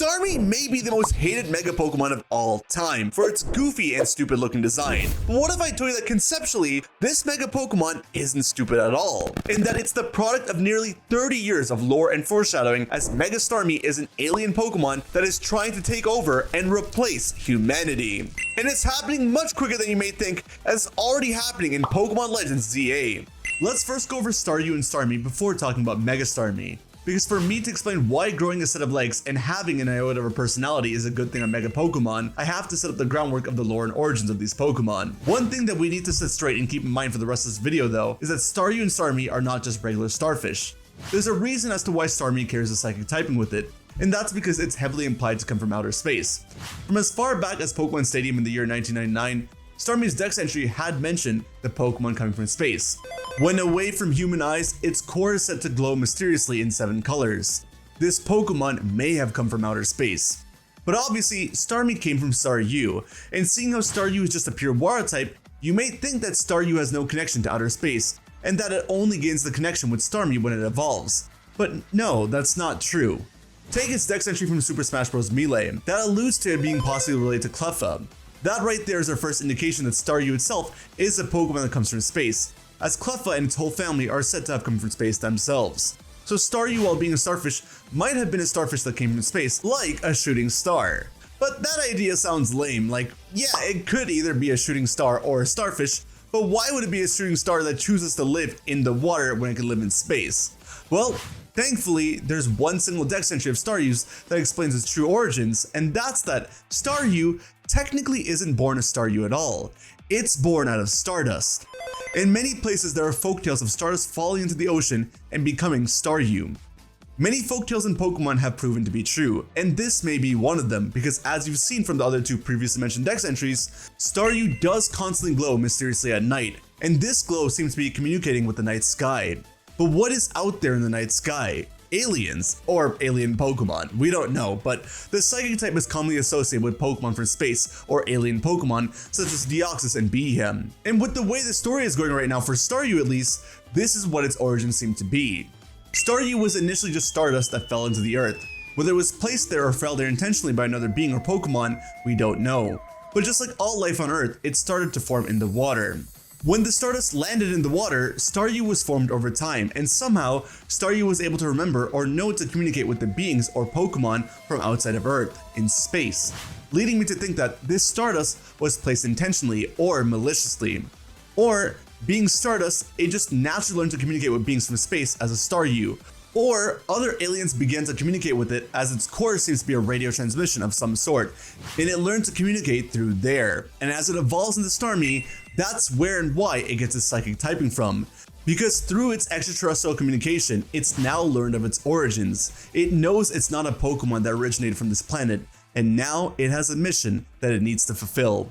Starmie may be the most hated Mega Pokemon of all time for its goofy and stupid looking design. But what if I told you that conceptually, this Mega Pokemon isn't stupid at all, and that it's the product of nearly 30 years of lore and foreshadowing, as Mega Starmie is an alien Pokemon that is trying to take over and replace humanity. And it's happening much quicker than you may think, as it's already happening in Pokemon Legends ZA. Let's first go over Staryu and Starmie before talking about Mega Starmie. Because for me to explain why growing a set of legs and having an iota of a personality is a good thing on Mega Pokemon, I have to set up the groundwork of the lore and origins of these Pokemon. One thing that we need to set straight and keep in mind for the rest of this video though, is that Staryu and Starmie are not just regular starfish. There's a reason as to why Starmie carries a psychic typing with it, and that's because it's heavily implied to come from outer space. From as far back as Pokemon Stadium in the year 1999, Starmie's Dex entry had mentioned the Pokemon coming from space. When away from human eyes, its core is said to glow mysteriously in 7 colors. This Pokemon may have come from outer space. But obviously, Starmie came from Staryu, and seeing how Staryu is just a pure water type, you may think that Staryu has no connection to outer space, and that it only gains the connection with Starmie when it evolves. But no, that's not true. Take its Dex entry from Super Smash Bros. Melee, that alludes to it being possibly related to Cleffa. That right there is our first indication that Staryu itself is a Pokemon that comes from space, as Cleffa and its whole family are said to have come from space themselves. So Staryu, while being a starfish, might have been a starfish that came from space, like a shooting star. But that idea sounds lame, like, yeah, it could either be a shooting star or a starfish, but why would it be a shooting star that chooses to live in the water when it can live in space? Well, thankfully, there's one single Dex entry of Staryu's that explains its true origins, and that's that Staryu technically isn't born a Staryu at all. It's born out of stardust. In many places, there are folktales of stardust falling into the ocean and becoming Staryu. Many folktales in Pokemon have proven to be true, and this may be one of them, because as you've seen from the other 2 previously mentioned Dex entries, Staryu does constantly glow mysteriously at night, and this glow seems to be communicating with the night sky. But what is out there in the night sky? Aliens, or alien Pokemon, we don't know, but the psychic type is commonly associated with Pokemon from space, or alien Pokemon, such as Deoxys and Behem. And with the way the story is going right now for Staryu at least, this is what its origins seem to be. Staryu was initially just stardust that fell into the earth. Whether it was placed there or fell there intentionally by another being or Pokemon, we don't know. But just like all life on Earth, it started to form in the water. When the stardust landed in the water, Staryu was formed over time, and somehow, Staryu was able to remember or know to communicate with the beings or Pokemon from outside of Earth, in space, leading me to think that this stardust was placed intentionally or maliciously. Or, being stardust, it just naturally learned to communicate with beings from space as a Staryu. Or other aliens began to communicate with it, as its core seems to be a radio transmission of some sort, and it learned to communicate through there. And as it evolves into Starmie, that's where and why it gets its psychic typing from. Because through its extraterrestrial communication, it's now learned of its origins. It knows it's not a Pokemon that originated from this planet, and now it has a mission that it needs to fulfill.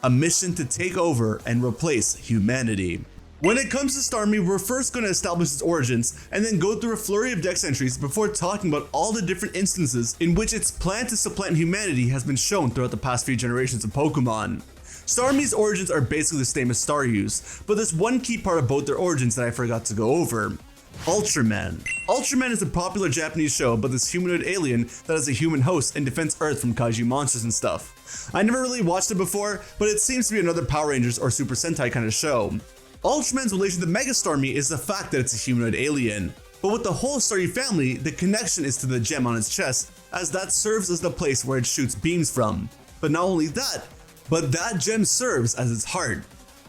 A mission to take over and replace humanity. When it comes to Starmie, we're first going to establish its origins and then go through a flurry of Dex entries before talking about all the different instances in which its plan to supplant humanity has been shown throughout the past few generations of Pokemon. Starmie's origins are basically the same as Staryu's, but there's one key part of both their origins that I forgot to go over. Ultraman. Ultraman is a popular Japanese show about this humanoid alien that has a human host and defends Earth from kaiju monsters and stuff. I never really watched it before, but it seems to be another Power Rangers or Super Sentai kind of show. Ultraman's relation to Mega Starmie is the fact that it's a humanoid alien. But with the whole Staryu family, the connection is to the gem on its chest, as that serves as the place where it shoots beams from. But not only that, but that gem serves as its heart.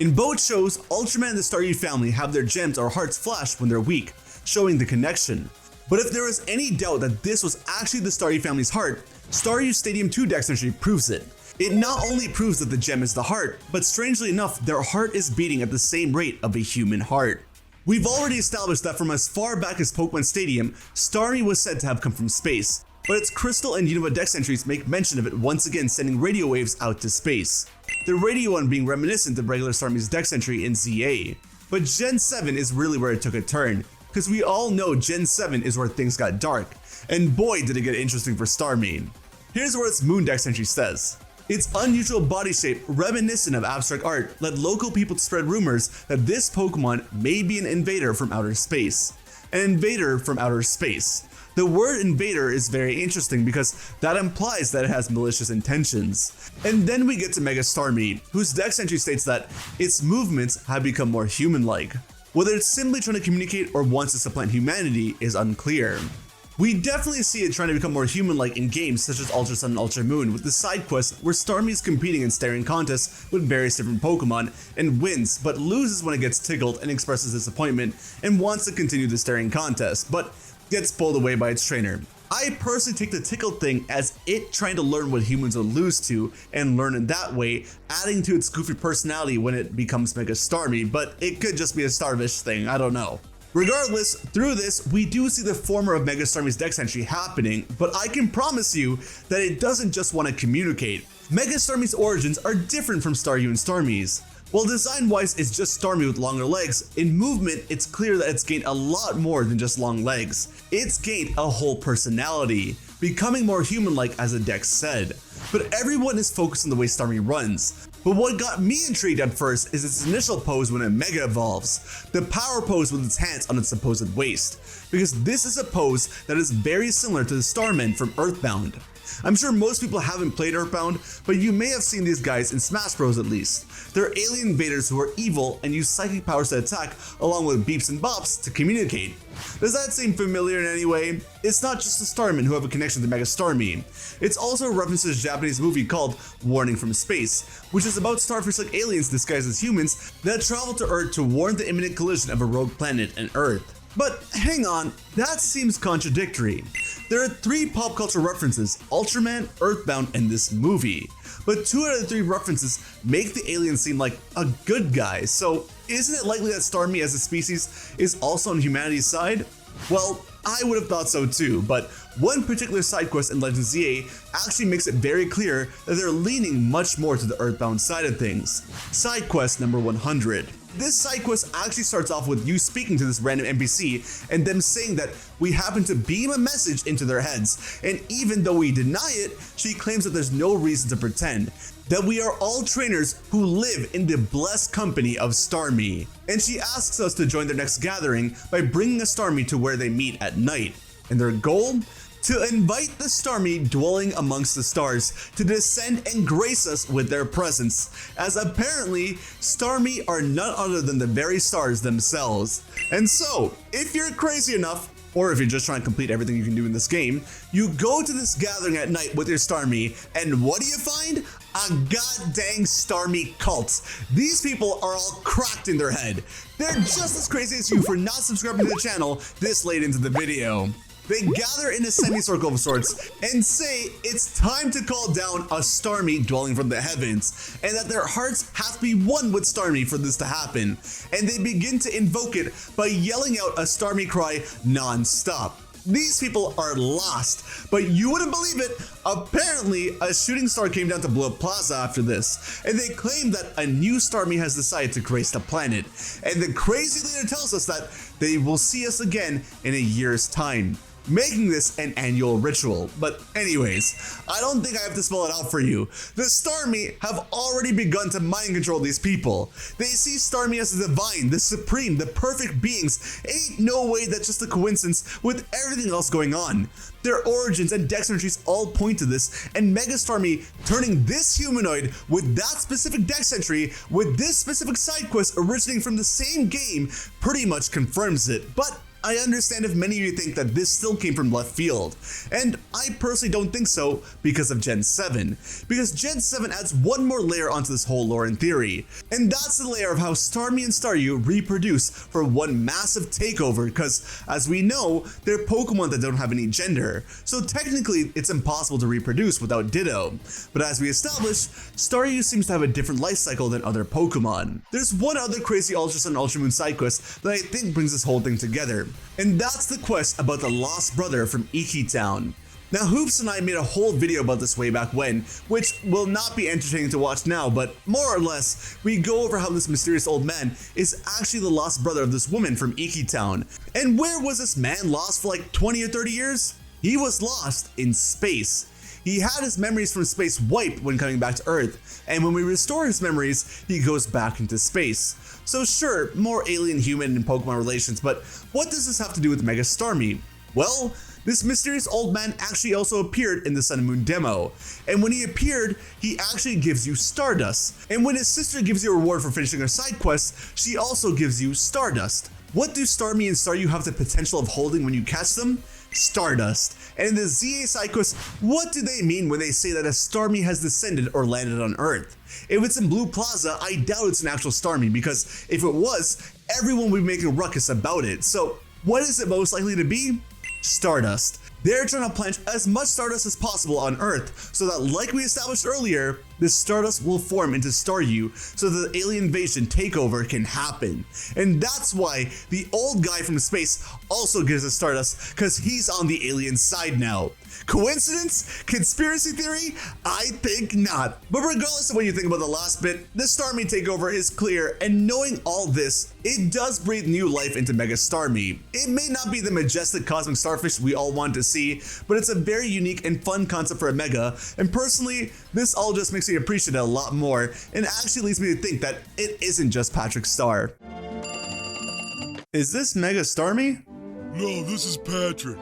In both shows, Ultraman and the Staryu family have their gems or hearts flash when they're weak, showing the connection. But if there is any doubt that this was actually the Staryu family's heart, Staryu Stadium 2 Dex entry proves it. It not only proves that the gem is the heart, but strangely enough, their heart is beating at the same rate of a human heart. We've already established that from as far back as Pokemon Stadium, Starmie was said to have come from space, but its Crystal and Unova Dex entries make mention of it once again sending radio waves out to space. The radio one being reminiscent of regular Starmie's Dex entry in ZA. But Gen 7 is really where it took a turn, because we all know Gen 7 is where things got dark, and boy did it get interesting for Starmie. Here's what its Moon Dex entry says. Its unusual body shape, reminiscent of abstract art, led local people to spread rumors that this Pokemon may be an invader from outer space. An invader from outer space. The word invader is very interesting because that implies that it has malicious intentions. And then we get to Mega Starmie, whose dex entry states that its movements have become more human-like. Whether it's simply trying to communicate or wants to supplant humanity is unclear. We definitely see it trying to become more human-like in games such as Ultra Sun and Ultra Moon, with the side quest where Starmie is competing in staring contests with various different Pokemon and wins, but loses when it gets tickled and expresses disappointment and wants to continue the staring contest, but gets pulled away by its trainer. I personally take the tickled thing as it trying to learn what humans would lose to and learn in that way, adding to its goofy personality when it becomes Mega Starmie, but it could just be a Starfish thing, I don't know. Regardless, through this, we do see the former of Mega Starmie's dex entry happening, but I can promise you that it doesn't just want to communicate. Mega Starmie's origins are different from Staryu and Starmie's. While design-wise it's just Starmie with longer legs, in movement it's clear that it's gained a lot more than just long legs. It's gained a whole personality, becoming more human-like as the dex said. But everyone is focused on the way Starmie runs. But what got me intrigued at first is its initial pose when it Mega Evolves, the power pose with its hands on its supposed waist, because this is a pose that is very similar to the Starmen from Earthbound. I'm sure most people haven't played Earthbound, but you may have seen these guys in Smash Bros at least. They're alien invaders who are evil and use psychic powers to attack along with beeps and bops to communicate. Does that seem familiar in any way? It's not just the Starmen who have a connection to Mega Starmie. It's also a reference to a Japanese movie called Warning from Space, which is about starfish-like aliens disguised as humans that travel to Earth to warn the imminent collision of a rogue planet and Earth. But hang on, that seems contradictory. There are 3 pop culture references, Ultraman, Earthbound, and this movie. But 2 out of the 3 references make the alien seem like a good guy, so isn't it likely that Starmie as a species is also on humanity's side? Well, I would have thought so too, but one particular side quest in Legends ZA actually makes it very clear that they're leaning much more to the Earthbound side of things. Side quest number 100. This side quest actually starts off with you speaking to this random NPC and them saying that we happen to beam a message into their heads, and even though we deny it, she claims that there's no reason to pretend, that we are all trainers who live in the blessed company of Starmie. And she asks us to join their next gathering by bringing a Starmie to where they meet at night. And their goal? To invite the Starmie dwelling amongst the stars to descend and grace us with their presence, as apparently Starmie are none other than the very stars themselves. And so, if you're crazy enough, or if you're just trying to complete everything you can do in this game, you go to this gathering at night with your Starmie, and what do you find? A goddamn Starmie cult. These people are all cracked in their head. They're just as crazy as you for not subscribing to the channel this late into the video. They gather in a semicircle of sorts and say it's time to call down a Starmie dwelling from the heavens, and that their hearts have to be one with Starmie for this to happen. And they begin to invoke it by yelling out a Starmie cry non-stop. These people are lost, but you wouldn't believe it, apparently a shooting star came down to blow up Plaza after this, and they claim that a new Starmie has decided to grace the planet, and the crazy leader tells us that they will see us again in a year's time, making this an annual ritual. But anyways, I don't think I have to spell it out for you. The Starmie have already begun to mind control these people. They see Starmie as the divine, the supreme, the perfect beings. Ain't no way that's just a coincidence with everything else going on. Their origins and dex entries all point to this, and Mega Starmie turning this humanoid with that specific dex entry with this specific side quest originating from the same game pretty much confirms it. But I understand if many of you think that this still came from left field, and I personally don't think so because of Gen 7, because Gen 7 adds one more layer onto this whole lore in theory, and that's the layer of how Starmie and Staryu reproduce for one massive takeover, because as we know, they're Pokemon that don't have any gender, so technically it's impossible to reproduce without Ditto, but as we established, Staryu seems to have a different life cycle than other Pokemon. There's one other crazy Ultra Sun and Ultra Moon side quest that I think brings this whole thing together. And that's the quest about the lost brother from Iki Town. Now Hoops and I made a whole video about this way back when, which will not be entertaining to watch now, but more or less, we go over how this mysterious old man is actually the lost brother of this woman from Iki Town. And where was this man lost for like 20 or 30 years? He was lost in space. He had his memories from space wiped when coming back to Earth, and when we restore his memories, he goes back into space. So sure, more alien-human and Pokemon relations, but what does this have to do with Mega Starmie? Well, This mysterious old man actually also appeared in the Sun and Moon demo. And when he appeared, he actually gives you Stardust. And when his sister gives you a reward for finishing her side quest, she also gives you Stardust. What do Starmie and Staryu have the potential of holding when you catch them? Stardust. And in the ZA side quest, what do they mean when they say that a Starmie has descended or landed on Earth? If it's in Blue Plaza, I doubt it's an actual Starmie, because if it was, everyone would be making a ruckus about it. So what is it most likely to be? Stardust. They're trying to plant as much Stardust as possible on Earth, so that, like we established earlier, this Stardust will form into Staryu, so that the alien invasion takeover can happen. And that's why the old guy from space also gives us Stardust, because he's on the alien side now. Coincidence? Conspiracy theory? I think not. But regardless of what you think about the last bit, the Starmie takeover is clear, and knowing all this, it does breathe new life into Mega Starmie. It may not be the majestic cosmic starfish we all want to see, but it's a very unique and fun concept for a Mega, and personally, this all just makes me appreciate it a lot more, and actually leads me to think that it isn't just Patrick Star. Is this Mega Starmie? No, this is Patrick.